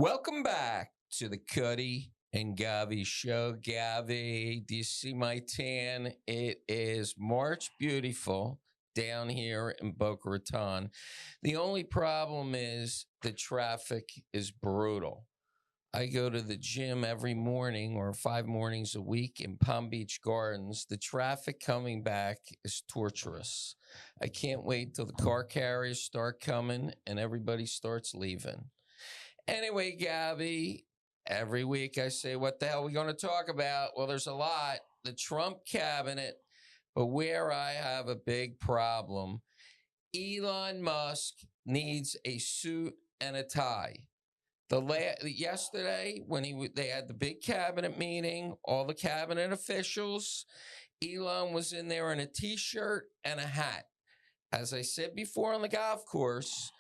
Welcome back to the Cutty and Govy show. Govy, do you see my tan? It is March beautiful down here in Boca Raton. The only problem is the traffic is brutal. I go to the gym every morning or 5 mornings a week in Palm Beach Gardens. The traffic coming back is torturous. I can't wait till the car carriers start coming and everybody starts leaving. Anyway, Gabby, every week I say, what the hell are we going to talk about? Well, there's a lot. The Trump cabinet, but where I have a big problem, Elon Musk needs a suit and a tie. Yesterday, when they had the big cabinet meeting, all the cabinet officials, Elon was in there in a T-shirt and a hat. As I said before on the golf course,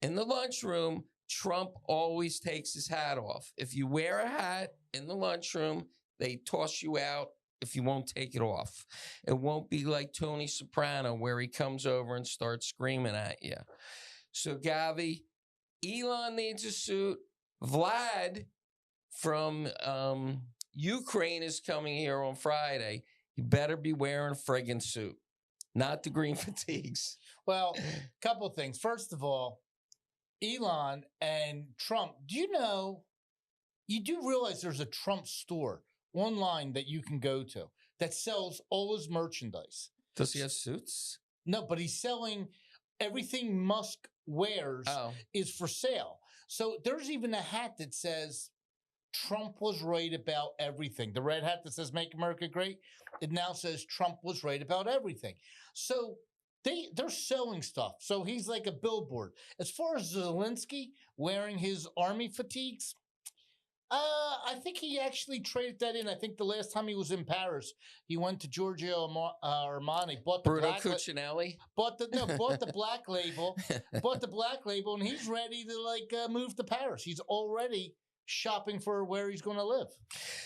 in the lunchroom, Trump always takes his hat off. If you wear a hat in the lunchroom, they toss you out if you won't take it off. It won't be like Tony Soprano where he comes over and starts screaming at you. So, Gavi, Elon needs a suit. Vlad from Ukraine is coming here on Friday. You better be wearing a friggin' suit, not the green fatigues. Well, a couple of things. First of all, Elon and Trump, you do realize there's a Trump store online that you can go to that sells all his merchandise. Does he have suits? No, but he's selling everything Musk wears is for sale. So there's even a hat that says Trump was right about everything. The red hat that says Make America Great, it now says Trump was right about everything. So they're selling stuff. So he's like a billboard. As far as Zelensky wearing his army fatigues, I think he actually traded that in. I think the last time he was in Paris, he went to Giorgio Armani, bought the Bruno Cuccinelli, bought the black label, and he's ready to move to Paris. He's already shopping for where he's going to live.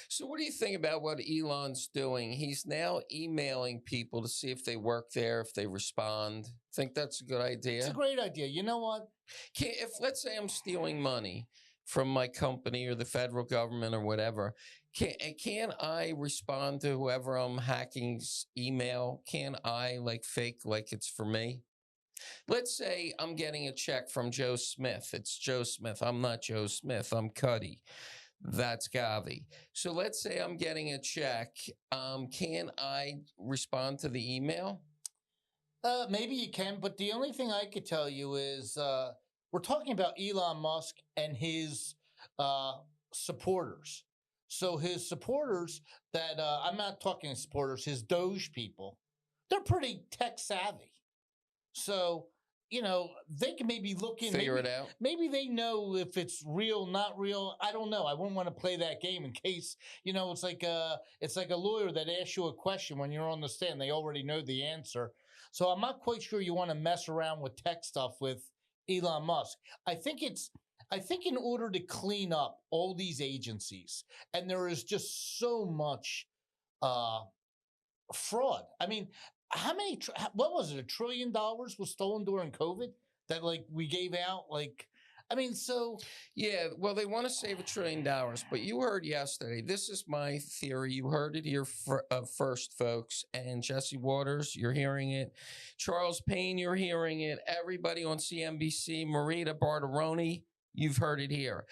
So what do you think about what Elon's doing? He's now emailing people to see if they work there, if they respond. Think that's a good idea? It's a great idea. You know what? If let's say I'm stealing money from my company or the federal government or whatever, can I respond to whoever I'm hacking's email? Can I fake like it's for me? Let's say I'm getting a check from Joe Smith. It's Joe Smith. I'm not Joe Smith. I'm Cutty. That's Govy. So let's say I'm getting a check. Can I respond to the email? Maybe you can, but the only thing I could tell you is we're talking about Elon Musk and his supporters. So his supporters that I'm not talking supporters, his Doge people, they're pretty tech savvy. So, they can maybe look in. Figure it out. Maybe they know if it's real, not real. I don't know. I wouldn't want to play that game in case, it's like a lawyer that asks you a question when you're on the stand. They already know the answer. So I'm not quite sure you want to mess around with tech stuff with Elon Musk. I think in order to clean up all these agencies, and there is just so much fraud. I mean, what was it? $1 trillion was stolen during COVID that we gave out? Yeah, well, they want to save $1 trillion, but you heard yesterday, this is my theory. You heard it here first, folks. And Jesse Waters, you're hearing it. Charles Payne, you're hearing it. Everybody on CNBC, Marita Bartiromo, you've heard it here.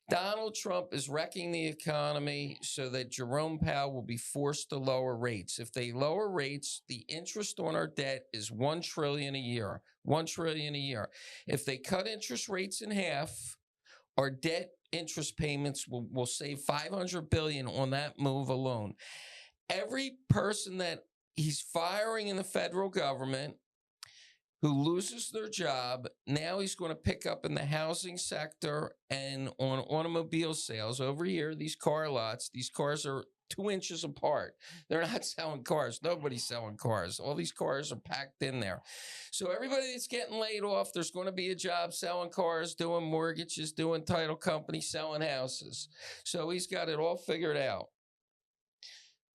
Donald Trump is wrecking the economy so that Jerome Powell will be forced to lower rates. If they lower rates, the interest on our debt is $1 trillion a year. $1 trillion a year. If they cut interest rates in half, our debt interest payments will save $500 billion on that move alone. Every person that he's firing in the federal government who loses their job, now he's going to pick up in the housing sector and on automobile sales. Over here, these car lots, these cars are 2 inches apart. They're not selling cars. Nobody's selling cars. All these cars are packed in there. So everybody that's getting laid off, there's going to be a job selling cars, doing mortgages, doing title companies, selling houses. So he's got it all figured out.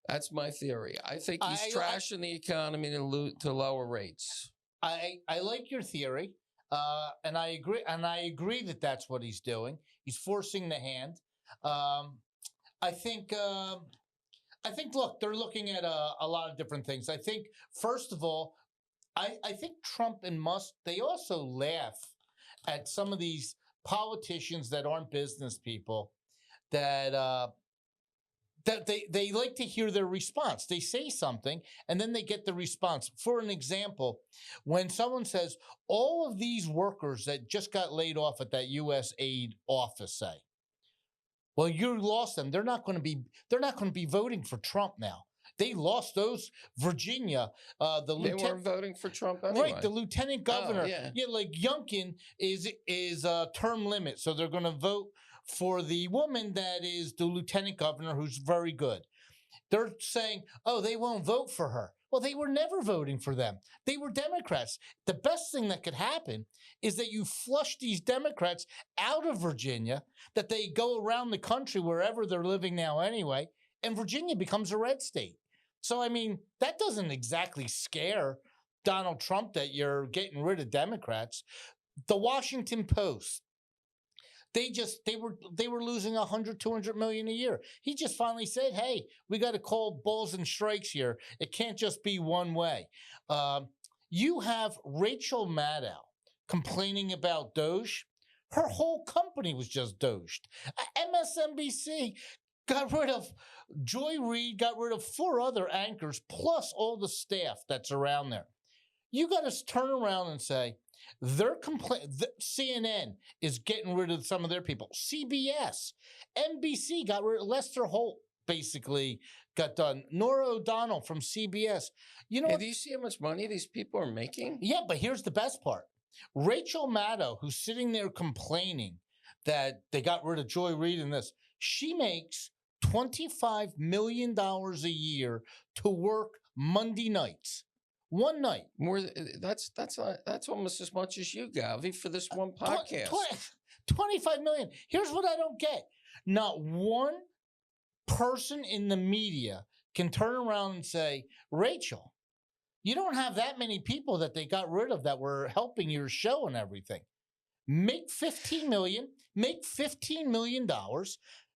That's my theory. I think he's trashing the economy to lower rates. I like your theory. And I agree. And I agree that that's what he's doing. He's forcing the hand. I think. Look, they're looking at a lot of different things. I think, first of all, I think Trump and Musk, they also laugh at some of these politicians that aren't business people that they like to hear their response. They say something and then they get the response. For an example, when someone says all of these workers that just got laid off at that U.S. aid office say, well, you lost them. They're not going to be voting for Trump now. They lost those. Virginia, they weren't voting for Trump anyway. Right, the lieutenant governor. Yeah, like Youngkin is a term limit, so they're going to vote for the woman that is the lieutenant governor, who's very good. They're saying, oh, they won't vote for her. Well, they were never voting for them. They were Democrats. The best thing that could happen is that you flush these Democrats out of Virginia, that they go around the country wherever they're living now anyway, and Virginia becomes a red state. So, I mean, that doesn't exactly scare Donald Trump that you're getting rid of Democrats. The Washington Post, they were losing 100, 200 million a year. He just finally said, hey, we got to call balls and strikes here. It can't just be one way. You have Rachel Maddow complaining about Doge. Her whole company was just doged. MSNBC got rid of Joy Reid, got rid of 4 other anchors, plus all the staff that's around there. You got to turn around and say, CNN is getting rid of some of their people. CBS, NBC got rid of Lester Holt, basically got done. Nora O'Donnell from CBS. You know, do you see how much money these people are making? Yeah, but here's the best part. Rachel Maddow, who's sitting there complaining that they got rid of Joy Reid and this, she makes $25 million a year to work Monday nights. One night. More. That's almost as much as you, Govy, for this one podcast. 25 million. Here's what I don't get. Not one person in the media can turn around and say, Rachel, you don't have that many people that they got rid of that were helping your show and everything. Make $15 million. Make $15 million.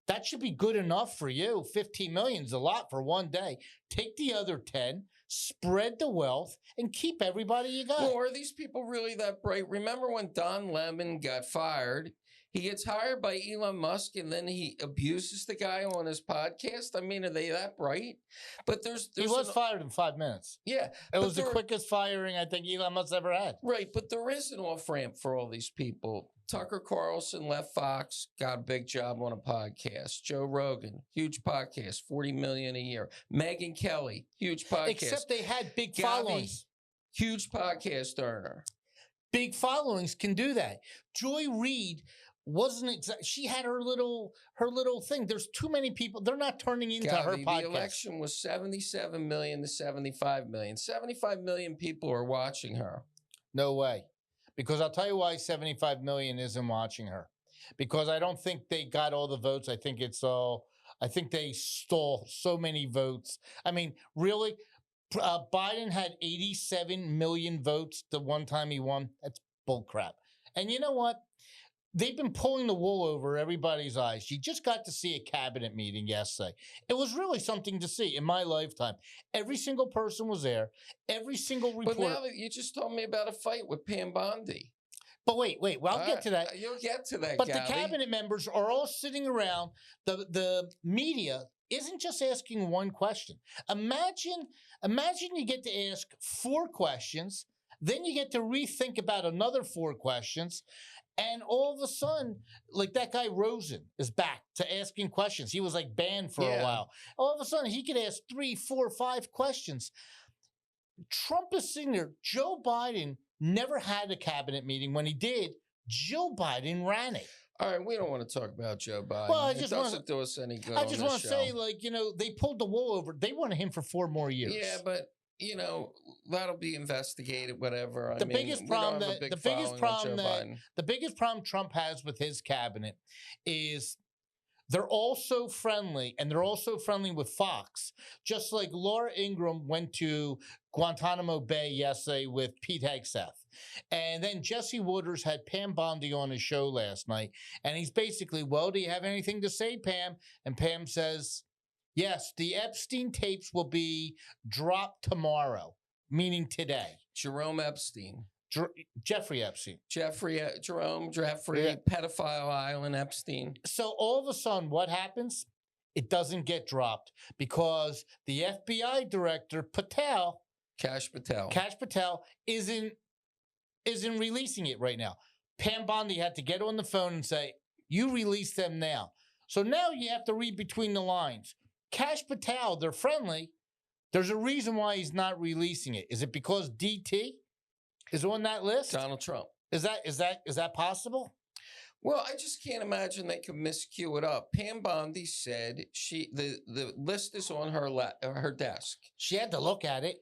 That should be good enough for you. 15 million is a lot for one day. Take the other 10, spread the wealth, and keep everybody you got. Well, are these people really that bright? Remember when Don Lemon got fired? He gets hired by Elon Musk, and then he abuses the guy on his podcast. I mean, are they that bright? But he was fired in 5 minutes. Yeah, it was the quickest firing I think Elon Musk ever had. Right, but there is an off ramp for all these people. Tucker Carlson left Fox, got a big job on a podcast. Joe Rogan, huge podcast, 40 million a year. Megyn Kelly, huge podcast. Except they had big followings. Huge podcast earner. Big followings can do that. Joy Reid wasn't exactly. She had her little thing. There's too many people. They're not turning into her podcast. The election was 77 million to 75 million. 75 million people are watching her. No way. Because I'll tell you why 75 million isn't watching her. Because I don't think they got all the votes. I think they stole so many votes. I mean, really, Biden had 87 million votes the one time he won. That's bullcrap. And you know what? They've been pulling the wool over everybody's eyes. You just got to see a cabinet meeting yesterday. It was really something to see in my lifetime. Every single person was there. Every single reporter. But now you just told me about a fight with Pam Bondi. But wait. Well, I'll get to that. You'll get to that, But Govy. the cabinet members are all sitting around. The media isn't just asking one question. Imagine you get to ask 4 questions. Then you get to rethink about another 4 questions. And all of a sudden, like that guy Rosen is back to asking questions. He was like banned for a while. All of a sudden, he could ask 3, 4, 5 questions. Trump is sitting there. Joe Biden never had a cabinet meeting. When he did, Joe Biden ran it. All right, we don't want to talk about Joe Biden. Well, it doesn't do us any good. I just want to say, they pulled the wool over. They wanted him for 4 more years. Yeah, but that'll be investigated, whatever. The biggest problem Trump has with his cabinet is they're also friendly, and they're also friendly with Fox. Just like Laura Ingraham went to Guantanamo Bay yesterday with Pete Hegseth. And then Jesse Waters had Pam Bondi on his show last night. And he's basically, well, do you have anything to say, Pam? And Pam says, yes, the Epstein tapes will be dropped tomorrow, meaning today. Jerome Epstein. Jeffrey Epstein. Jerome Jeffrey, yeah. Pedophile Island Epstein. So all of a sudden, what happens? It doesn't get dropped because the FBI director, Kash Patel, isn't releasing it right now. Pam Bondi had to get on the phone and say, you release them now. So now you have to read between the lines. Kash Patel, they're friendly. There's a reason why he's not releasing it. Is it because DT is on that list? Donald Trump. Is that possible? Well, I just can't imagine they could miscue it up. Pam Bondi said the list is on her desk. She had to look at it.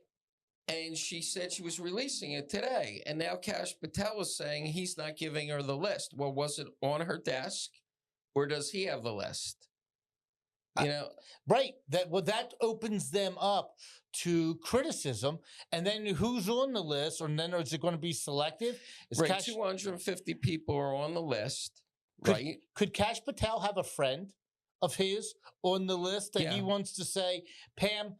And she said she was releasing it today. And now Kash Patel is saying he's not giving her the list. Well, was it on her desk or does he have the list? You know, right. That opens them up to criticism. And then who's on the list? Or then is it going to be selective? Right. 250 people are on the list. Right. Could Kash Patel have a friend of his on the list that he wants to say, Pam,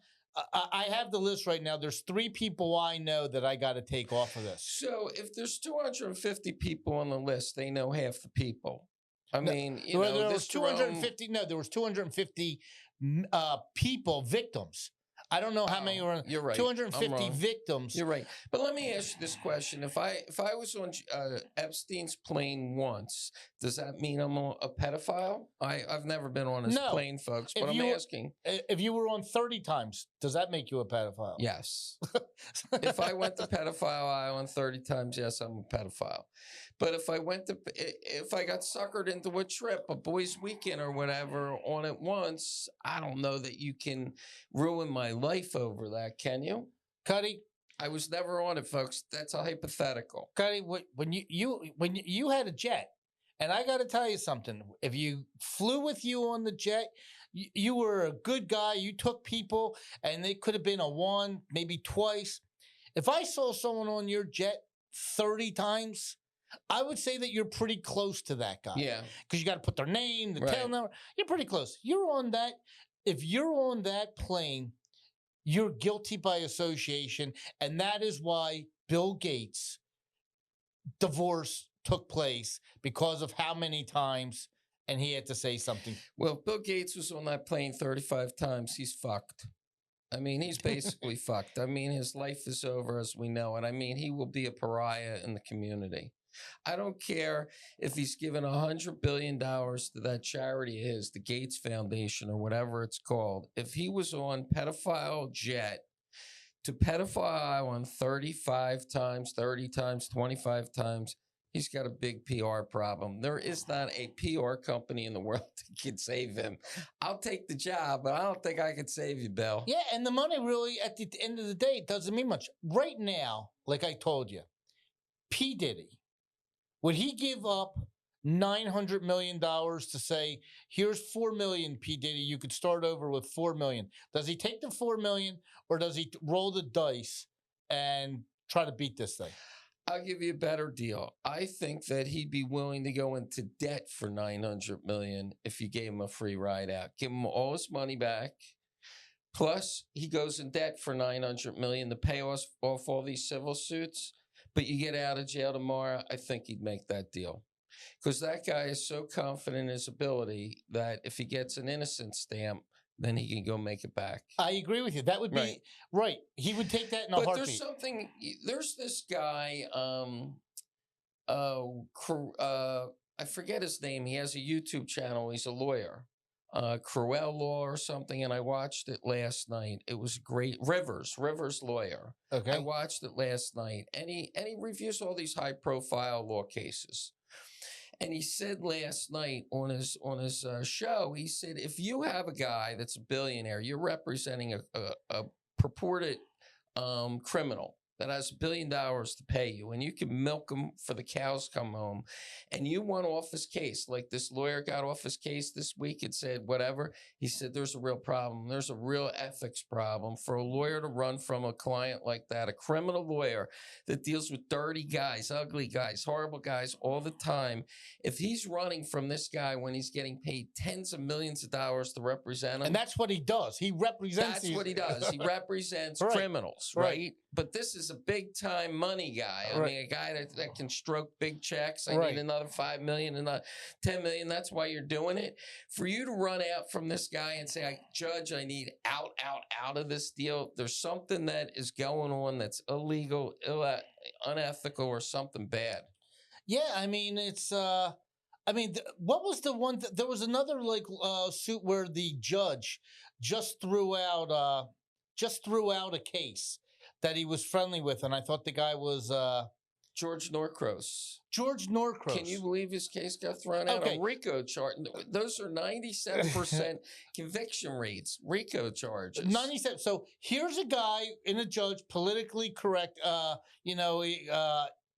I have the list right now. There's 3 people I know that I got to take off of this. So if there's 250 people on the list, they know half the people. I mean, there was 250. No, there was 250 people, victims. I don't know how many were. You're right. 250 victims. You're right. But let me ask you this question: If I was on Epstein's plane once, does that mean I'm a pedophile? I've never been on his plane, folks. But I'm asking: if you were on 30 times, does that make you a pedophile? Yes. If I went to Pedophile Island 30 times, yes, I'm a pedophile. But if I got suckered into a trip, a boys' weekend or whatever, on it once, I don't know that you can ruin my life over that, can you? Cutty, I was never on it, folks. That's a hypothetical. Cutty, when you had a jet, and I got to tell you something. If you flew with you on the jet, you were a good guy. You took people, and they could have been a one, maybe twice. If I saw someone on your jet 30 times, I would say that you're pretty close to that guy. Yeah. Because you got to put their name, the tail number. You're pretty close. You're on that. If you're on that plane, you're guilty by association. And that is why Bill Gates' divorce took place, because of how many times, and he had to say something. Well, Bill Gates was on that plane 35 times. He's fucked. I mean, he's basically fucked. I mean, his life is over as we know it. I mean, he will be a pariah in the community. I don't care if he's given $100 billion to that charity of his, the Gates Foundation or whatever it's called. If he was on pedophile jet to Pedophile Island 35 times, 30 times, 25 times, he's got a big PR problem. There is not a PR company in the world that can save him. I'll take the job, but I don't think I could save you, Bill. Yeah, and the money really, at the end of the day, doesn't mean much. Right now, like I told you, P. Diddy, would he give up $900 million to say, here's $4 million, P. Diddy, you could start over with $4 million? Does he take the $4 million, or does he roll the dice and try to beat this thing? I'll give you a better deal. I think that he'd be willing to go into debt for $900 million if you gave him a free ride out. Give him all his money back. Plus, he goes in debt for $900 million to pay off all these civil suits. But you get out of jail tomorrow, I think he'd make that deal. Because that guy is so confident in his ability that if he gets an innocent stamp, then he can go make it back. I agree with you. That would be right. He would take that in a heartbeat. There's this guy, I forget his name. He has a YouTube channel. He's a lawyer, Crowell Law or something. And I watched it last night. It was great. Rivers Lawyer. Okay. I watched it last night, and he reviews all these high profile law cases. And he said last night on his show, he said, if you have a guy that's a billionaire, you're representing a purported criminal that has $1 billion to pay you, and you can milk him for the cows come home, and you want off his case, like this lawyer got off his case this week and said whatever. He said there's a real problem. There's a real ethics problem for a lawyer to run from a client like that, a criminal lawyer that deals with dirty guys, ugly guys, horrible guys all the time. If he's running from this guy when he's getting paid tens of millions of dollars to represent him. And that's what he does. He represents. That's what he does. He represents Right. criminals, right? But this is a big time money guy. I Right. mean, a guy that can stroke big checks. I Right. need another 5 million, another 10 million. That's why you're doing it. For you to run out from this guy and say, Judge, I need out of this deal. There's something that is going on that's illegal, unethical, or something bad. Yeah, I mean, it's what was the one there was another suit where the judge just threw out a case that he was friendly with, and I thought the guy was George Norcross. George Norcross. Can you believe his case got thrown out? Okay. A RICO charge. Those are 97% conviction rates. RICO charges. 97. So here's a guy in a judge, politically correct,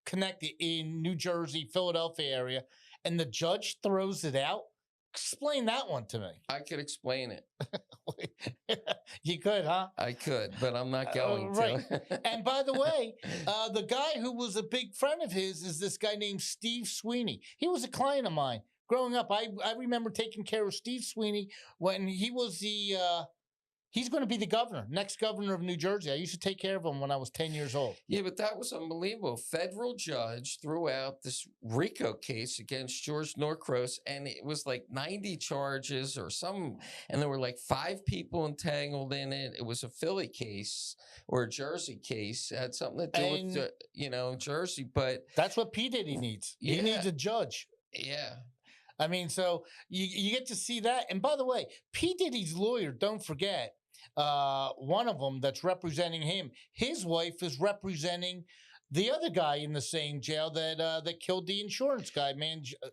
connected in New Jersey, Philadelphia area, and the judge throws it out. Explain that one to me. I could explain it. You could, huh? I could, but I'm not going right. to. And by the way, the guy who was a big friend of his is this guy named Steve Sweeney. He was a client of mine growing up. I remember taking care of Steve Sweeney when he was he's going to be the governor, next governor of New Jersey. I used to take care of him when I was 10 years old. Yeah, but that was unbelievable. Federal judge threw out this RICO case against George Norcross, and it was like 90 charges or something, and there were like 5 people entangled in it. It was a Philly case or a Jersey case. It had something to do with, Jersey, but that's what P. Diddy needs. Yeah. He needs a judge. Yeah. I mean, so you get to see that. And by the way, P. Diddy's lawyer, don't forget, one of them that's representing him, his wife is representing the other guy in the same jail that killed the insurance guy.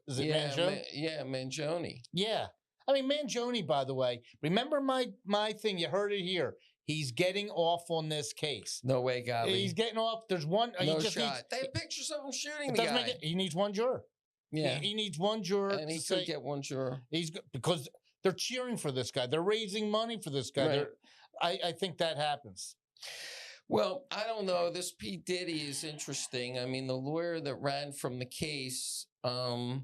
Is it Mangione? Mangione. Yeah. I mean, Mangione, by the way, remember my thing, you heard it here. He's getting off on this case. No way, Govy. He's getting off. There's one. No he just shot. They have pictures of him shooting it the doesn't guy. make it, he needs one juror. Yeah. He needs one juror. And he could get one juror. Because they're cheering for this guy. They're raising money for this guy. Right. I think that happens. Well, I don't know. This P. Diddy is interesting. I mean, the lawyer that ran from the case, I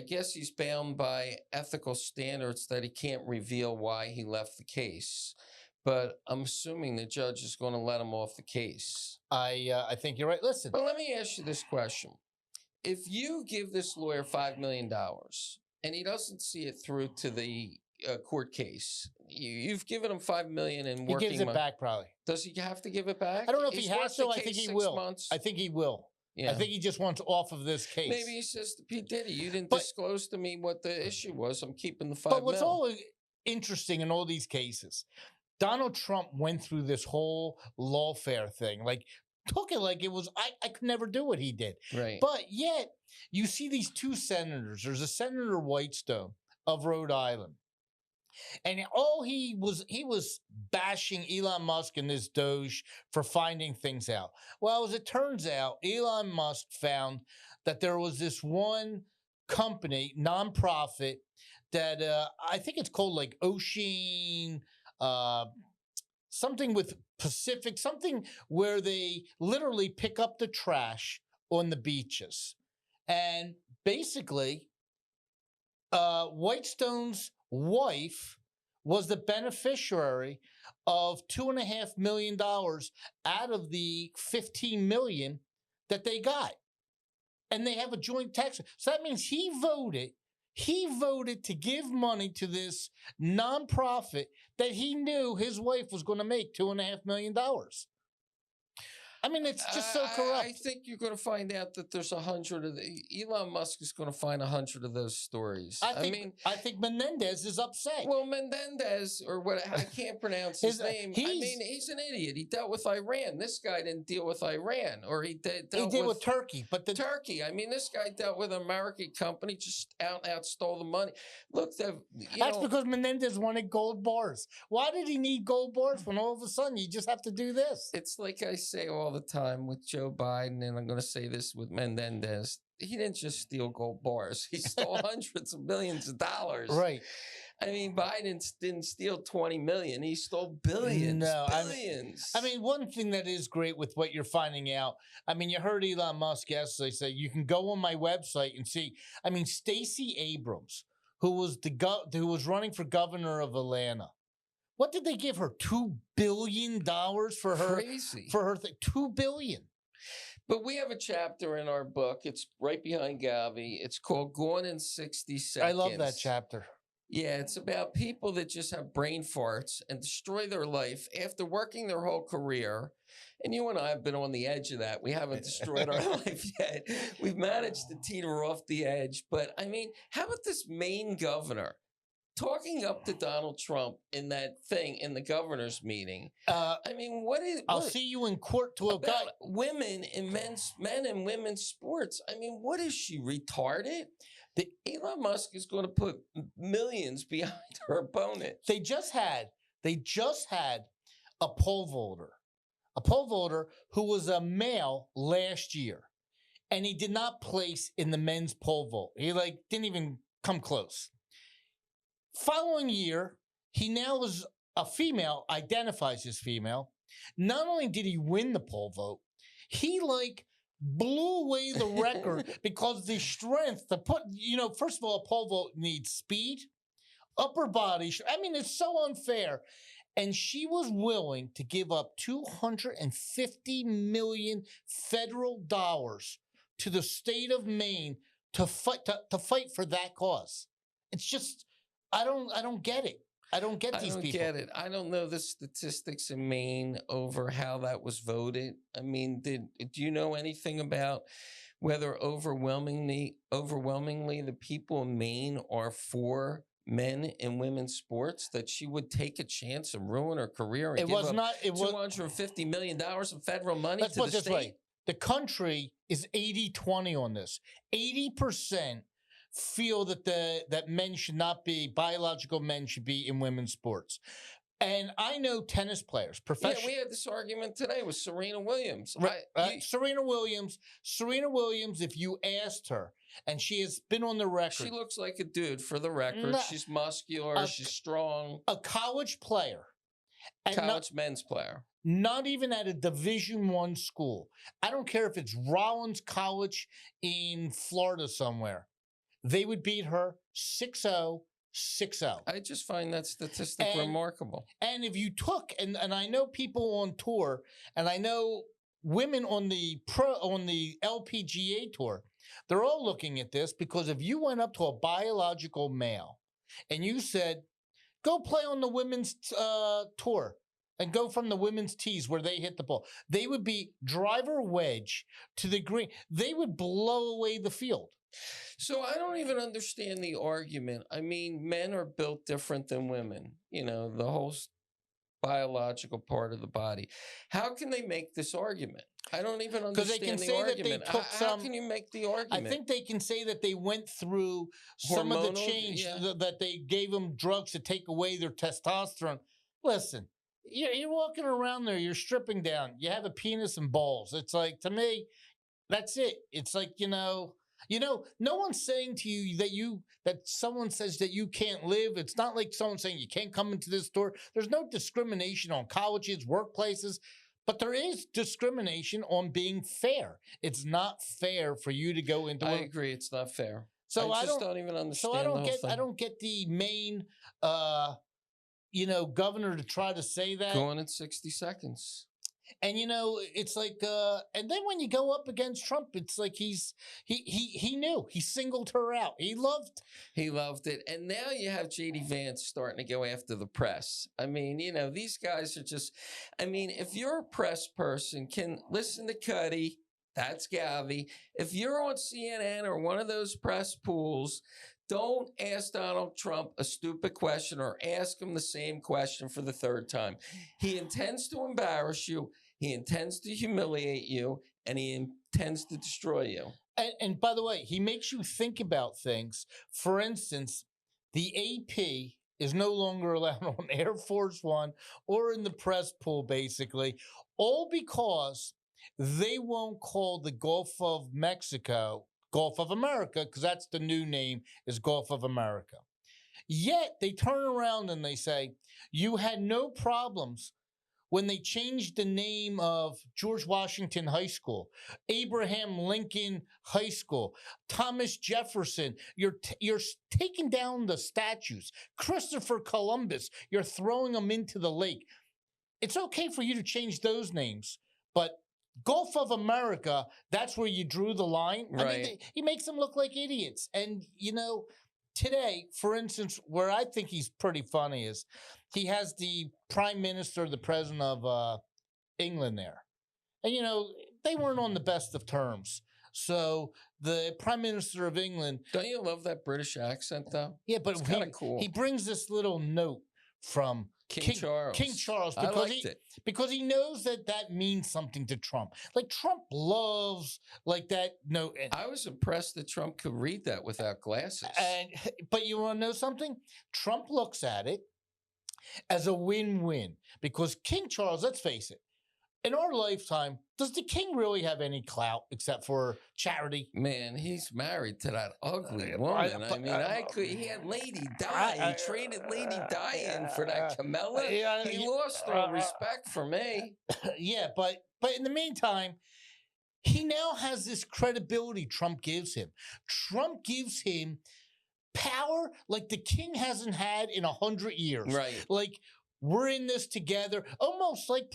guess he's bound by ethical standards that he can't reveal why he left the case. But I'm assuming the judge is going to let him off the case. I think you're right. Listen. But let me ask you this question. If you give this lawyer $5 million and he doesn't see it through to the court case, you've given him $5 million in working money. He gives it back probably. Does he have to give it back? I don't know if he has to. I think he will. Months? I think he will. Yeah. I think he just wants off of this case. Maybe he says to P. Diddy, you didn't disclose to me what the issue was. I'm keeping the $5 But what's mil. all interesting in all these cases, Donald Trump went through this whole lawfare thing. Like, took it like it was, I could never do what he did. Right. But yet, you see these 2 senators. There's a Senator Whitestone of Rhode Island. And he was bashing Elon Musk and this Doge for finding things out. Well, as it turns out, Elon Musk found that there was this one company, nonprofit, that I think it's called like Ocean, something with Pacific, something where they literally pick up the trash on the beaches. And basically, Whitestone's wife was the beneficiary of $2.5 million out of the $15 million that they got. And they have a joint tax. So that means he voted to give money to this nonprofit that he knew his wife was going to make $2.5 million. I mean, it's just so corrupt. I think you're going to find out that there's 100 of Elon Musk is going to find 100 of those stories. I think Menendez is upset. Well, Menendez, or what I can't pronounce his name. He's an idiot. He dealt with Iran. This guy didn't deal with Iran, or he dealt with Turkey. But Turkey. I mean, this guy dealt with an American company, just out stole the money. Look, that's because Menendez wanted gold bars. Why did he need gold bars when all of a sudden you just have to do this? It's like I say all all the time with Joe Biden, and I'm going to say this with Menendez. He didn't just steal gold bars. He stole hundreds of millions of dollars. Right. I mean, Biden didn't steal 20 million. He stole billions. No, billions. I mean, one thing that is great with what you're finding out, I mean, you heard Elon Musk yesterday say, you can go on my website and see, I mean, Stacey Abrams, who was running for governor of Atlanta. What did they give her? $2 billion for her? Crazy. For her thing. $2 billion. But we have a chapter in our book. It's right behind Govy. It's called Gone in 60 Seconds. I love that chapter. Yeah, it's about people that just have brain farts and destroy their life after working their whole career. And you and I have been on the edge of that. We haven't destroyed our life yet. We've managed to teeter off the edge. But I mean, how about this Maine governor talking up to Donald Trump in that thing in the governor's meeting? I mean, I'll see you in court to a guy. Women in men and women's sports. I mean, what is she, retarded? Elon Musk is going to put millions behind her opponent. They just had a poll voter who was a male last year, and he did not place in the men's poll vote. He didn't even come close. Following year, he now is a female, identifies as female. Not only did he win the poll vote, he blew away the record because the strength to put, first of all, a poll vote needs speed, upper body. I mean, it's so unfair. And she was willing to give up $250 million federal dollars to the state of Maine to fight for that cause. It's just, I don't get it. I don't get these people. I don't get it. I don't know the statistics in Maine over how that was voted. I mean, do you know anything about whether overwhelmingly the people in Maine are for men and women's sports, that she would take a chance and ruin her career and $250 million in federal money to the state? The country is 80-20 on this. 80% feel that men should not be, biological men should be in women's sports. And I know tennis players, professional. Yeah, we had this argument today with Serena Williams. Serena Williams, if you asked her, and she has been on the record. She looks like a dude, for the record. She's muscular, she's strong. A college player. College men's player. Not even at a Division I school. I don't care if it's Rollins College in Florida somewhere. They would beat her 6-0, 6-0. I just find that statistic remarkable. And if you took, and I know people on tour, and I know women on the LPGA tour, they're all looking at this, because if you went up to a biological male and you said, go play on the women's tour and go from the women's tees where they hit the ball, they would be driver wedge to the green. They would blow away the field. So I don't even understand the argument. I mean, men are built different than women, the whole biological part of the body. How can they make this argument? I don't even understand the argument. How can you make the argument? I think they can say that they went through some of the change, that they gave them drugs to take away their testosterone. Listen, you're walking around there, you're stripping down, you have a penis and balls. It's like, to me, that's it. It's like, no one's saying to you that someone says that you can't live. It's not like someone saying you can't come into this store. There's no discrimination on colleges, workplaces, but there is discrimination on being fair. It's not fair for you to go into. I agree, it's not fair. So I just don't even understand. So I don't get the Maine, governor to try to say that. Going in 60 seconds. And it's like, and then when you go up against Trump, it's like he knew, he singled her out. He loved it. And now you have JD Vance starting to go after the press. I mean, these guys are just, if you're a press person, can listen to Cutty, that's Govy. If you're on CNN or one of those press pools, don't ask Donald Trump a stupid question or ask him the same question for the third time. He intends to embarrass you. He intends to humiliate you, and he intends to destroy you. And by the way, he makes you think about things. For instance, the AP is no longer allowed on Air Force One or in the press pool, basically, all because they won't call the Gulf of Mexico Gulf of America because that's the new name is Gulf of America. Yet they turn around and they say, you had no problems when they changed the name of George Washington High School, Abraham Lincoln High School, Thomas Jefferson. You're taking down the statues. Christopher Columbus, you're throwing them into the lake. It's okay for you to change those names, but Gulf of America, that's where you drew the line. Right. I mean, he makes them look like idiots. And, you know, today, for instance, where I think he's pretty funny is he has the prime minister, the president of England there. And, you know, they weren't on the best of terms. So the prime minister of England. Don't you love that British accent, though? Yeah, but it's kind of cool. He brings this little note from King Charles. King Charles, because he knows that means something to Trump. Like Trump loves like that note. I was impressed that Trump could read that without glasses. But you want to know something? Trump looks at it as a win-win because King Charles, let's face it, in our lifetime, does the king really have any clout except for charity? Man, he's married to that ugly woman. He had Lady Di. He traded Lady Di in for that Camilla. He lost all respect for me. Yeah, but in the meantime, he now has this credibility Trump gives him. Trump gives him power like the king hasn't had in 100 years. Right. Like, we're in this together, almost like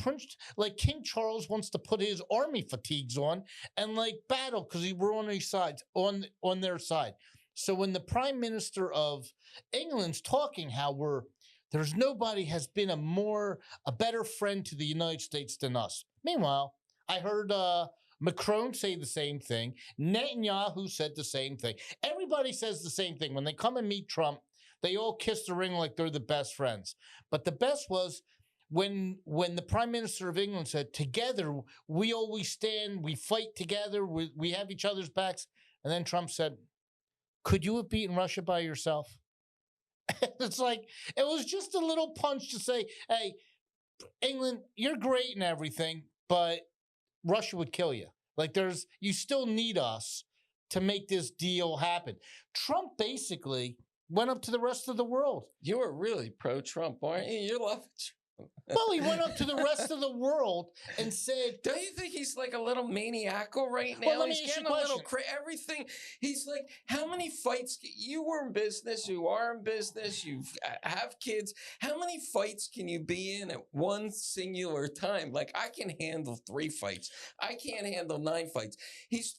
King Charles wants to put his army fatigues on and like battle because we're on these sides, on their side. So when the Prime Minister of England's talking how there's nobody has been a better friend to the United States than us. Meanwhile, I heard Macron say the same thing. Netanyahu said the same thing. Everybody says the same thing. When they come and meet Trump, they all kiss the ring like they're the best friends. But the best was when the Prime Minister of England said, together, we always stand, we fight together, we have each other's backs. And then Trump said, could you have beaten Russia by yourself? It's like, it was just a little punch to say, hey, England, you're great and everything, but Russia would kill you. Like you still need us to make this deal happen. Trump basically went up to the rest of the world. You were really pro-Trump, aren't you? You love Trump. Well, he went up to the rest of the world and said... Don't you think he's like a little maniacal right now? Well, let me he's ask getting you a a little question. everything. He's like, how many fights... You were in business. You are in business. You have kids. How many fights can you be in at one singular time? Like, I can handle 3 fights. I can't handle 9 fights.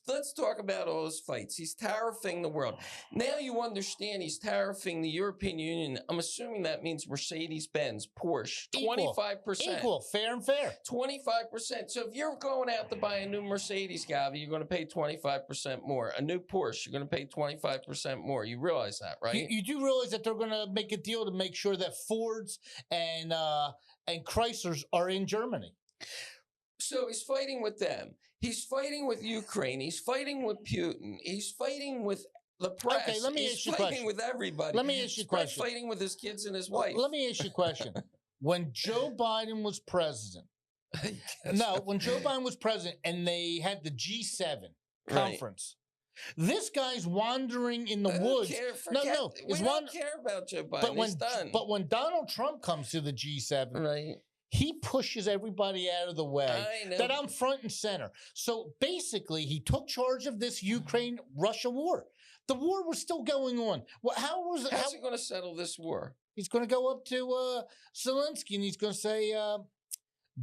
Let's talk about all his fights. He's tariffing the world. Now you understand he's tariffing the European Union. I'm assuming that means Mercedes-Benz, Porsche, 25%. Equal, fair and fair. 25%. So if you're going out to buy a new Mercedes, Govy, you're going to pay 25% more. A new Porsche, you're going to pay 25% more. You realize that, right? You do realize that they're going to make a deal to make sure that Fords and Chryslers are in Germany. So he's fighting with them. He's fighting with Ukraine. He's fighting with Putin. He's fighting with the press. Okay, let me ask you a question. He's question. fighting with everybody. Let me ask you a question. He's fighting with his kids and his wife. Let me ask you a question. When Joe Biden was president, when Joe Biden was president and they had the G7 conference, this guy's wandering in the woods. We don't care about Joe Biden. He's done. But when Donald Trump comes to the G7, right, he pushes everybody out of the way. I know. That I'm front and center. So basically, he took charge of this Ukraine-Russia war. The war was still going on. Well, how's he going to settle this war? He's going to go up to Zelensky and he's going to say,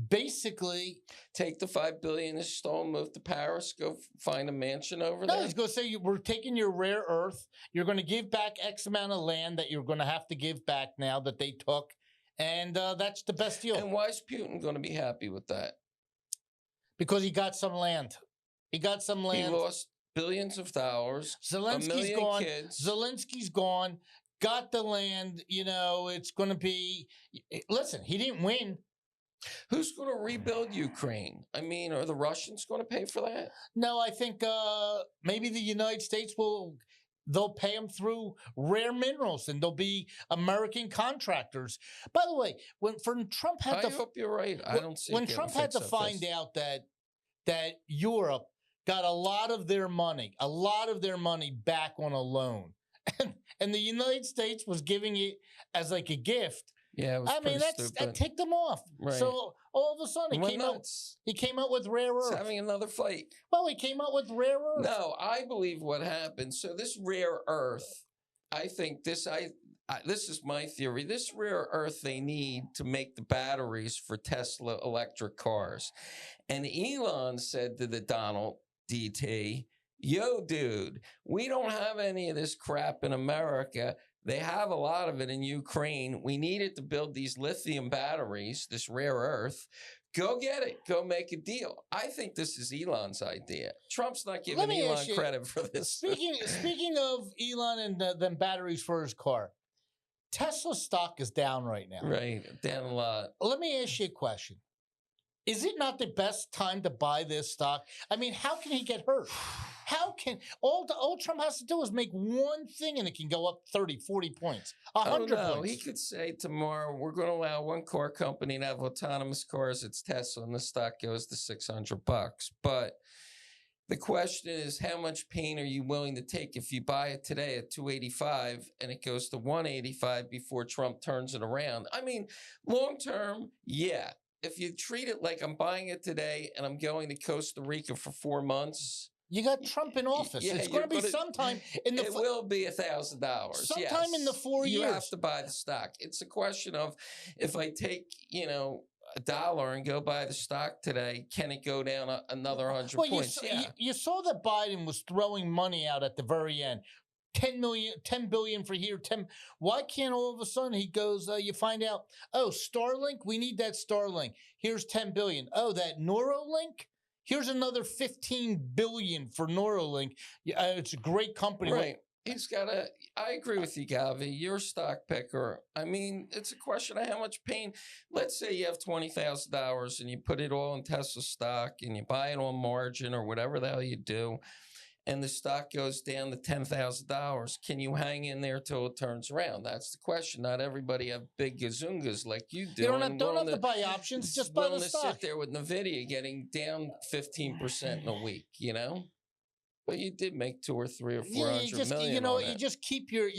basically, take the $5 billion you stole, move to Paris, go find a mansion over there. No, he's going to say, we're taking your rare earth. You're going to give back X amount of land that you're going to have to give back now that they took. And that's the best deal. And why is Putin going to be happy with that? Because he got some land. He got some land. He lost billions of dollars. Zelensky's gone. Kids. Zelensky's gone. Got the land. You know, it's going to be. Listen, he didn't win. Who's going to rebuild Ukraine? I mean, are the Russians going to pay for that? No, I think maybe the United States will. They'll pay them through rare minerals, and they'll be American contractors. By the way, when Trump had I hope you're right. I don't see when Trump had to find out that that Europe got a lot of their money back on a loan. And the United States was giving it as like a gift. Yeah, it was that ticked him off. Right. So all of a sudden he came out with rare earth. He's having another fight. Well, he came out with rare earth. No, I believe what happened. So this rare earth, I think this is my theory. This rare earth they need to make the batteries for Tesla electric cars. And Elon said to the Donald DT, yo, dude, we don't have any of this crap in America. They have a lot of it in Ukraine. We need it to build these lithium batteries, this rare earth. Go get it. Go make a deal. I think this is Elon's idea. Trump's not giving Elon credit for this. Speaking of Elon and them batteries for his car, Tesla stock is down right now. Right, down a lot. Let me ask you a question. Is it not the best time to buy this stock? I mean, how can he get hurt? How can all Trump has to do is make one thing and it can go up 30, 40 points, 100 points. He could say tomorrow, we're going to allow one car company to have autonomous cars. It's Tesla, and the stock goes to $600. But the question is, how much pain are you willing to take if you buy it today at $285 and it goes to $185 before Trump turns it around? I mean, long term, yeah. If you treat it like I'm buying it today and I'm going to Costa Rica for 4 months. You got Trump in office. It's going to be sometime in the... It will be $1,000. Sometime in the 4 years. You have to buy the stock. It's a question of if I take, $1 and go buy the stock today, can it go down another 100 points? You saw that Biden was throwing money out at the very end. 10 billion for here, 10. Why can't all of a sudden he goes, you find out, oh, Starlink, we need that Starlink. Here's 10 billion. Oh, that Neuralink? Here's another 15 billion for Neuralink. It's a great company. Right. I agree with you, Govy. You're a stock picker. I mean, it's a question of how much pain. Let's say you have $20,000 and you put it all in Tesla stock and you buy it on margin or whatever the hell you do, and the stock goes down to $10,000. Can you hang in there till it turns around? That's the question. Not everybody have big gazungas like you do. You don't have to buy options. Just buy the stock. Sit there with NVIDIA getting down 15% in a week, But you did make 200 or 300 or 400 million. You just keep your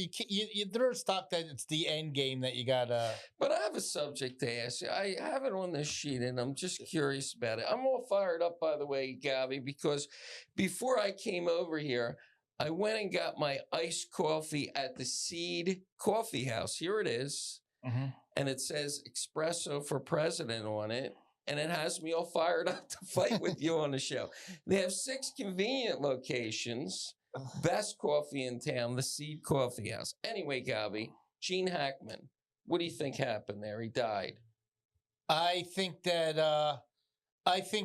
there's stock that it's the end game that you gotta. But I have a subject to ask you. I have it on this sheet, and I'm just curious about it. I'm all fired up, by the way, Govy, because before I came over here, I went and got my iced coffee at the Seed Coffee House. Here it is, and it says "Espresso for President" on it. And it has me all fired up to fight with you on the show. They have 6 convenient locations. Best coffee in town, the Seed Coffee House. Anyway, Govy, Gene Hackman, what do you think happened there? He died. I think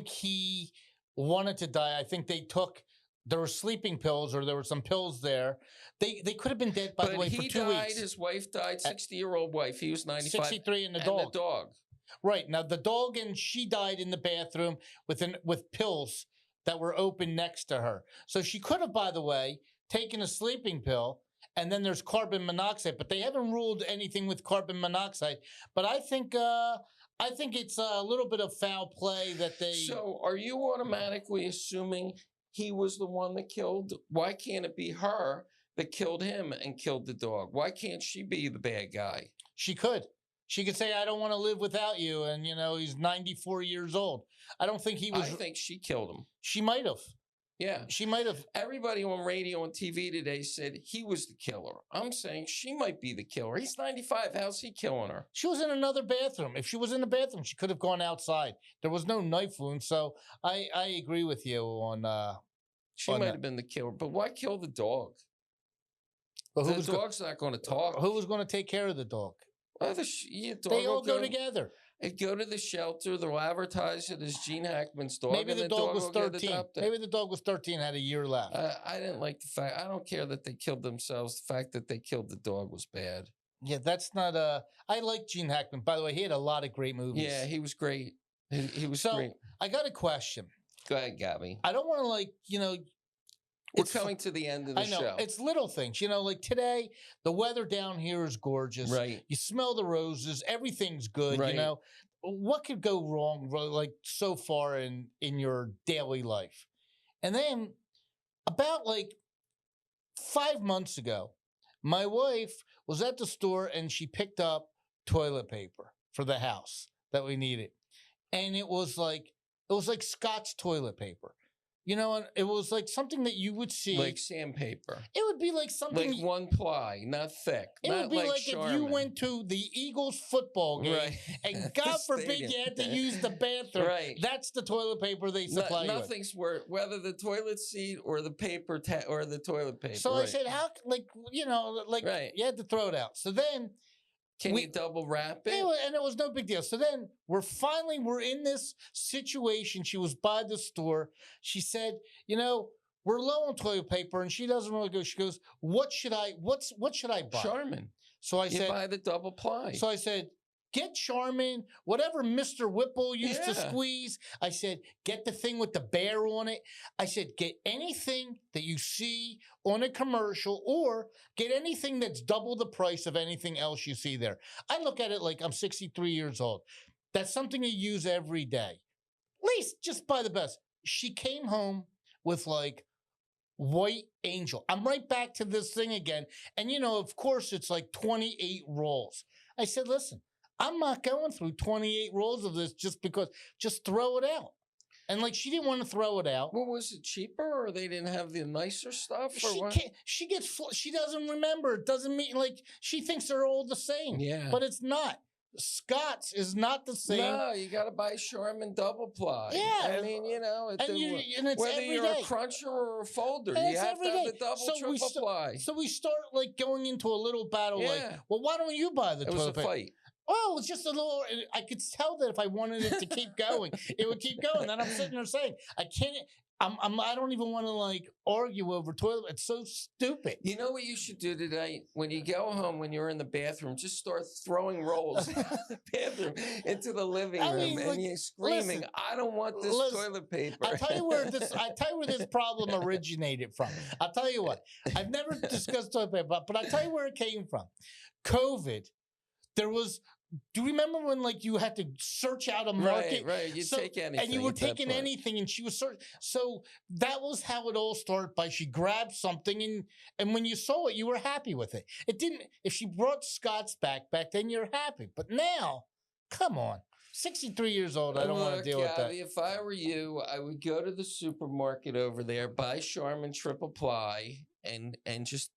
he wanted to die. I think there were sleeping pills or there were some pills there. They could have been dead, by the way, for 2 weeks. He died, his wife died, 60-year-old wife. He was 95. 63 and the dog. Right. Now, the dog and she died in the bathroom with pills that were open next to her. So she could have, by the way, taken a sleeping pill, and then there's carbon monoxide. But they haven't ruled anything with carbon monoxide. But I think it's a little bit of foul play that they... So are you automatically assuming he was the one that killed? Why can't it be her that killed him and killed the dog? Why can't she be the bad guy? She could. She could say, I don't want to live without you. And, he's 94 years old. I don't think he was. I think she killed him. She might have. Yeah. She might have. Everybody on radio and TV today said he was the killer. I'm saying she might be the killer. He's 95. How's he killing her? She was in another bathroom. If she was in the bathroom, she could have gone outside. There was no knife wound. So I agree with you on. She might have been the killer. But why kill the dog? Well, the dog's not going to talk. Who was going to take care of the dog? Well, they all go together. They go to the shelter. They'll advertise it as Gene Hackman's dog. Maybe the dog was 13. Maybe the dog was 13, had a year left. I didn't like the fact. I don't care that they killed themselves. The fact that they killed the dog was bad. Yeah, that's not I like Gene Hackman. By the way, he had a lot of great movies. Yeah, he was great. He was great. I got a question. Go ahead, Govy. I don't want to We're coming to the end of the show. It's little things. Like today, the weather down here is gorgeous. Right. You smell the roses. Everything's good, right. what could go wrong, like so far in your daily life? And then about like 5 months ago, my wife was at the store and she picked up toilet paper for the house that we needed. And it was like Scott's toilet paper. You know, and it was like something that you would see. Like sandpaper. It would be like something. Like one ply, not thick. It not would be like Charmin. if you went to the Eagles football game, right. and God forbid you had to use the bathroom. Right. That's the toilet paper they supply you with. Nothing's worth, whether the toilet seat or the paper or the toilet paper. So I said, how, like, you know, like, you had to throw it out. So then. Can you double wrap it? And it was no big deal. So then we're in this situation. She was by the store. She said, you know, we're low on toilet paper, and she doesn't really go. She goes, what should I buy? Charmin. So I said, buy the double ply. So I said, get Charmin, whatever Mr. Whipple used to squeeze. I said, get the thing with the bear on it. I said, get anything that you see on a commercial, or get anything that's double the price of anything else you see there. I look at it like I'm 63 years old. That's something you use every day. At least just buy the best. She came home with like White Angel. I'm right back to this thing again. And, you know, of course, it's like 28 rolls. I said, listen, I'm not going through 28 rolls of this just throw it out. And like, she didn't want to throw it out. Well, was it cheaper, or they didn't have the nicer stuff? Or she doesn't remember. It doesn't mean, like, she thinks they're all the same. Yeah. But it's not. Scott's is not the same. No, you got to buy Charmin double ply. Yeah. I mean, you know, and it's whether every you're day. a cruncher or a folder, and you have to have the double, triple ply. So we start like going into a little battle. Like, well, why don't you buy the toilet paper? It was a fight. Oh, it was just a little. I could tell that if I wanted it to keep going, it would keep going. Then I'm sitting there saying, I can't. I don't even want to like argue over toilet. It's so stupid. You know what you should do today? When you go home, when you're in the bathroom, just start throwing rolls out of the bathroom into the living room, and you're screaming, "I don't want this toilet paper." I tell you where this problem originated from. I'll tell you what. I've never discussed toilet paper, but I'll tell you where it came from. COVID. There was. Do you remember when like you had to search out a market? Right. You take anything, and you were taking anything, and she was searching. So that was how it all started. By she grabbed something, and when you saw it, you were happy with it. It didn't. If she brought Scott's back then, you're happy. But now, come on, 63 years old. I don't want to deal with that. If I were you, I would go to the supermarket over there, buy Charmin triple ply, and just.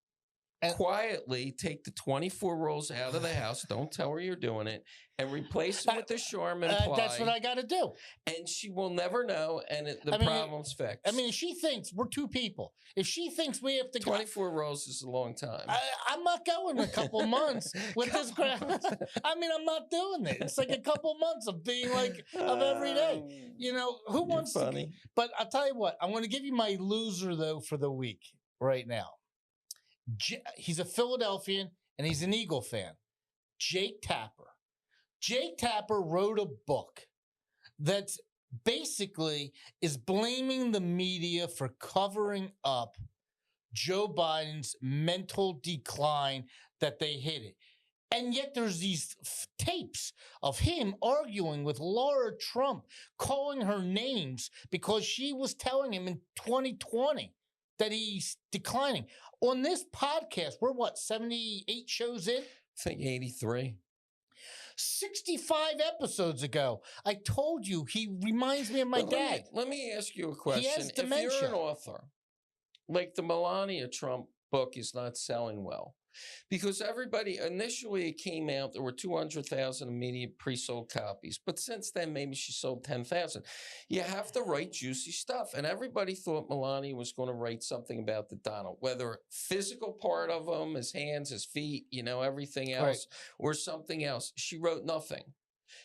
Quietly take the 24 rolls out of the house. Don't tell her you're doing it, and replace it with the Charmin ply. That's what I got to do. And she will never know, and the problem's fixed. I mean, if she thinks we're two people, if she thinks we have to 24 rolls is a long time. I'm not going a couple months with this crap. I mean, I'm not doing it. It's like a couple months of being like of every day. You know, who wants to? But I'll tell you what. I'm going to give you my loser though for the week right now. He's a Philadelphian and he's an Eagle fan. Jake Tapper. Jake Tapper wrote a book that basically is blaming the media for covering up Joe Biden's mental decline, that they hid it. And yet there's these tapes of him arguing with Laura Trump, calling her names because she was telling him in 2020 that he's declining. On this podcast, we're 78 shows in? I think 83. 65 episodes ago, I told you he reminds me of my dad. Let me ask you a question. He has dementia. If you're an author, like the Melania Trump book is not selling well, because everybody, initially it came out, there were 200,000 immediate pre-sold copies. But since then, maybe she sold 10,000. You have to write juicy stuff. And everybody thought Melania was going to write something about the Donald, whether physical part of him, his hands, his feet, you know, everything else, or something else. She wrote nothing.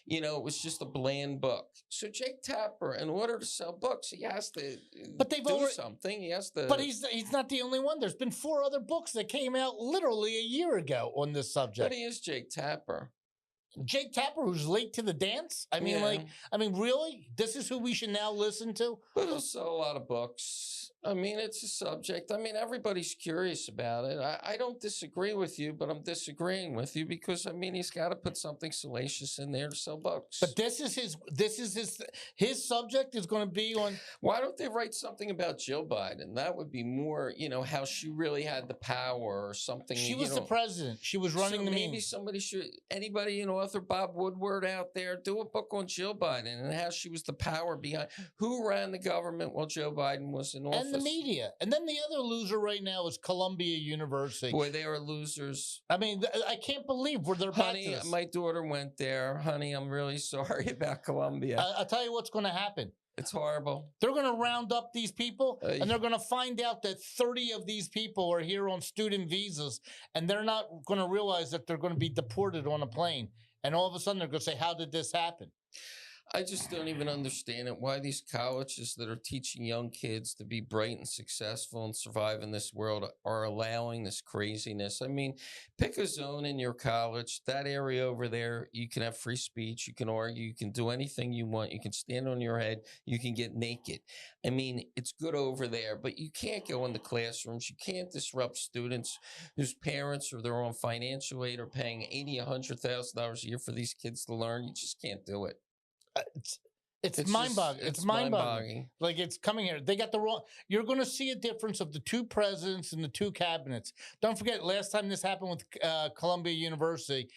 You know, it was just a bland book. So Jake Tapper, in order to sell books, he has to do something. He has to. But he's not the only one. There's been 4 other books that came out literally a year ago on this subject. But he is Jake Tapper. Jake Tapper, who's late to the dance? I mean, really? This is who we should now listen to? But he'll sell a lot of books. I mean, it's a subject. I mean, everybody's curious about it. I don't disagree with you, but I'm disagreeing with you because I mean, he's got to put something salacious in there to sell books. But this is his subject is going to be on. Why don't they write something about Jill Biden? That would be more, how she really had the power or something. She was the president. She was running the meeting. Maybe somebody should, anybody, author Bob Woodward out there, do a book on Jill Biden and how she was the power behind who ran the government while Joe Biden was in office. And the media. And then the other loser right now is Columbia University. Boy, they are losers. I mean, I can't believe where they're back to this. My daughter went there. Honey, I'm really sorry about Columbia. I'll tell you what's going to happen. It's horrible. They're going to round up these people, and they're going to find out that 30 of these people are here on student visas, and they're not going to realize that they're going to be deported on a plane. And all of a sudden, they're going to say, how did this happen? I just don't even understand it. Why these colleges that are teaching young kids to be bright and successful and survive in this world are allowing this craziness. I mean, pick a zone in your college. That area over there, you can have free speech. You can argue. You can do anything you want. You can stand on your head. You can get naked. I mean, it's good over there, but you can't go in the classrooms. You can't disrupt students whose parents or they're on financial aid or paying $80,000, $100,000 a year for these kids to learn. You just can't do it. It's mind-boggling. It's mind-boggling. Like, it's coming here. They got the wrong. You're going to see a difference of the two presidents and the two cabinets. Don't forget, last time this happened with Columbia University,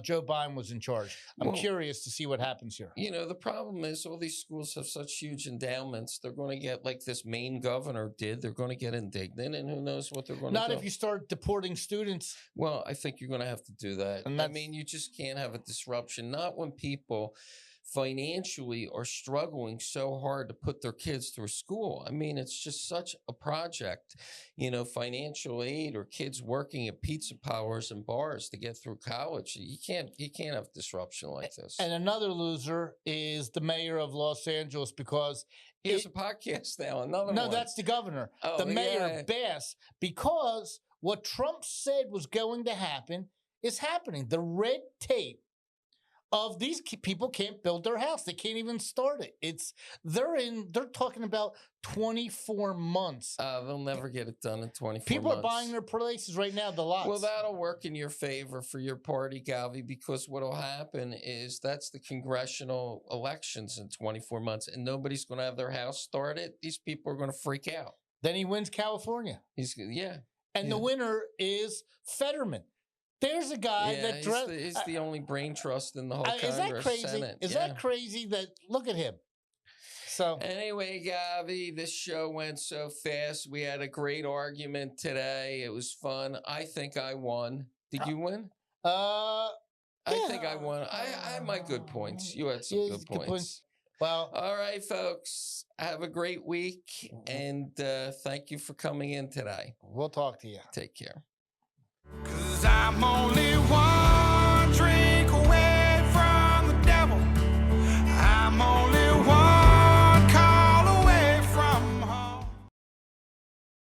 Joe Biden was in charge. I'm curious to see what happens here. The problem is all these schools have such huge endowments. They're going to get, like this Maine governor did, they're going to get indignant, and who knows what they're going to do. Not if you start deporting students. Well, I think you're going to have to do that. And I mean, you just can't have a disruption. Not when people financially are struggling so hard to put their kids through school. I mean, it's just such a project, financial aid or kids working at pizza parlors and bars to get through college. You can't have disruption like this. And another loser is the mayor of Los Angeles because he has a podcast now. Another one. That's the governor. The mayor, Bass, because what Trump said was going to happen is happening. The red tape of these people can't build their house. They can't even start it. They're talking about 24 months. They'll never get it done in 24 months. People are buying their places right now, the lots. Well, that'll work in your favor for your party, Govy, because what'll happen is that's the congressional elections in 24 months, and nobody's going to have their house started. These people are going to freak out. Then he wins California. And the winner is Fetterman. There's a guy that he's the only brain trust in the whole Congress. Is that crazy? Senate. Is that crazy? That look at him. So anyway, Govy, this show went so fast. We had a great argument today. It was fun. I think I won. Did you win? I think I won. I had my good points. You had some good points. Well, all right, folks. Have a great week, and thank you for coming in today. We'll talk to you. Take care. 'Cause I'm only one.